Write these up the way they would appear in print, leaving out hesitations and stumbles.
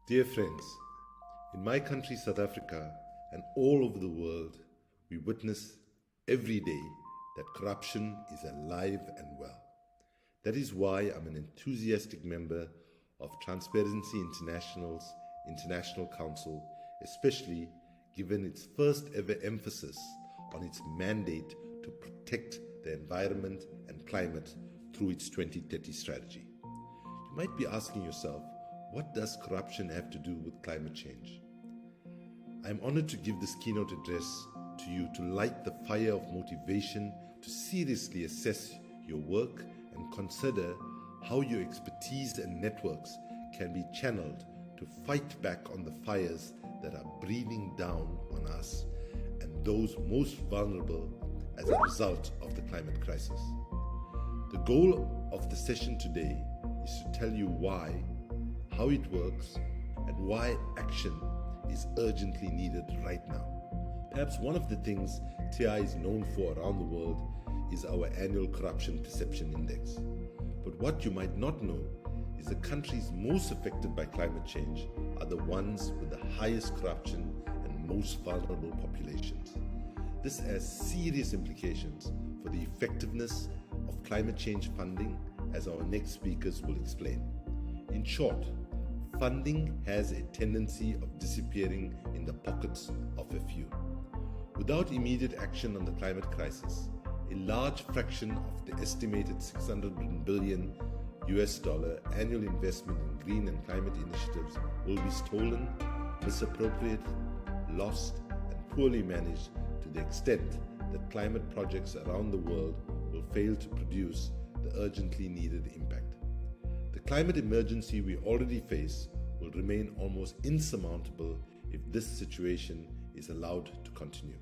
Dear friends, in my country South Africa and all over the world, we witness every day that corruption is alive and well. That is why I'm an enthusiastic member of Transparency International's International Council, especially given its first ever emphasis on its mandate to protect the environment and climate through its 2030 strategy. You might be asking yourself, what does corruption have to do with climate change? I am honored to give this keynote address to you to light the fire of motivation to seriously assess your work and consider how your expertise and networks can be channeled to fight back on the fires that are breathing down on us and those most vulnerable as a result of the climate crisis. The goal of the session today is to tell you why, how it works, and why action is urgently needed right now. Perhaps one of the things TI is known for around the world is our annual Corruption Perception Index. But what you might not know is the countries most affected by climate change are the ones with the highest corruption and most vulnerable populations. This has serious implications for the effectiveness of climate change funding, as our next speakers will explain. In short, funding has a tendency of disappearing in the pockets of a few. Without immediate action on the climate crisis, a large fraction of the estimated $600 billion annual investment in green and climate initiatives will be stolen, misappropriated, lost, and poorly managed to the extent that climate projects around the world will fail to produce the urgently needed impact. The climate emergency we already face will remain almost insurmountable if this situation is allowed to continue.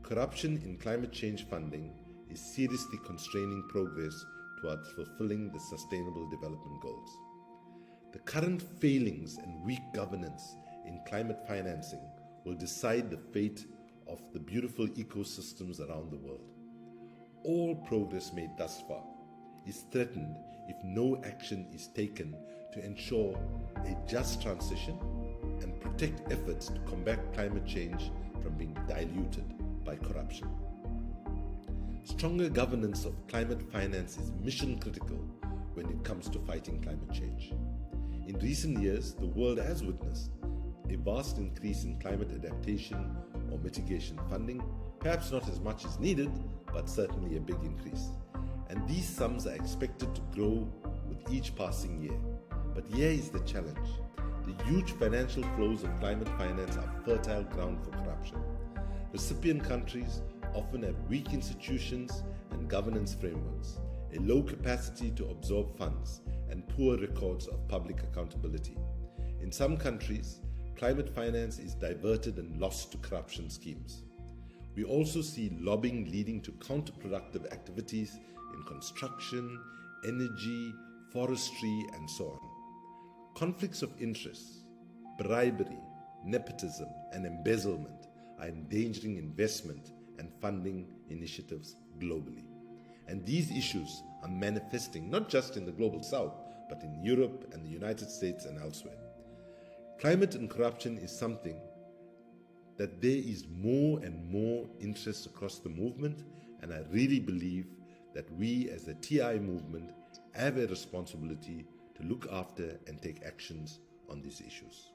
Corruption in climate change funding is seriously constraining progress towards fulfilling the Sustainable Development Goals. The current failings and weak governance in climate financing will decide the fate of the beautiful ecosystems around the world. All progress made thus far is threatened if no action is taken to ensure a just transition and protect efforts to combat climate change from being diluted by corruption. Stronger governance of climate finance is mission critical when it comes to fighting climate change. In recent years, the world has witnessed a vast increase in climate adaptation or mitigation funding, perhaps not as much as needed, but certainly a big increase. And these sums are expected to grow with each passing year. But here is the challenge. The huge financial flows of climate finance are fertile ground for corruption. Recipient countries often have weak institutions and governance frameworks, a low capacity to absorb funds, and poor records of public accountability. In some countries, climate finance is diverted and lost to corruption schemes. We also see lobbying leading to counterproductive activities in construction, energy, forestry, and so on. Conflicts of interest, bribery, nepotism, and embezzlement are endangering investment and funding initiatives globally. And these issues are manifesting not just in the global south, but in Europe and the United States and elsewhere. Climate and corruption is something that there is more and more interest across the movement, and I really believe that we as the TI movement have a responsibility to look after and take actions on these issues.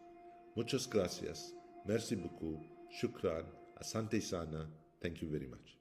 Muchas gracias, merci beaucoup, shukran, asante sana, thank you very much.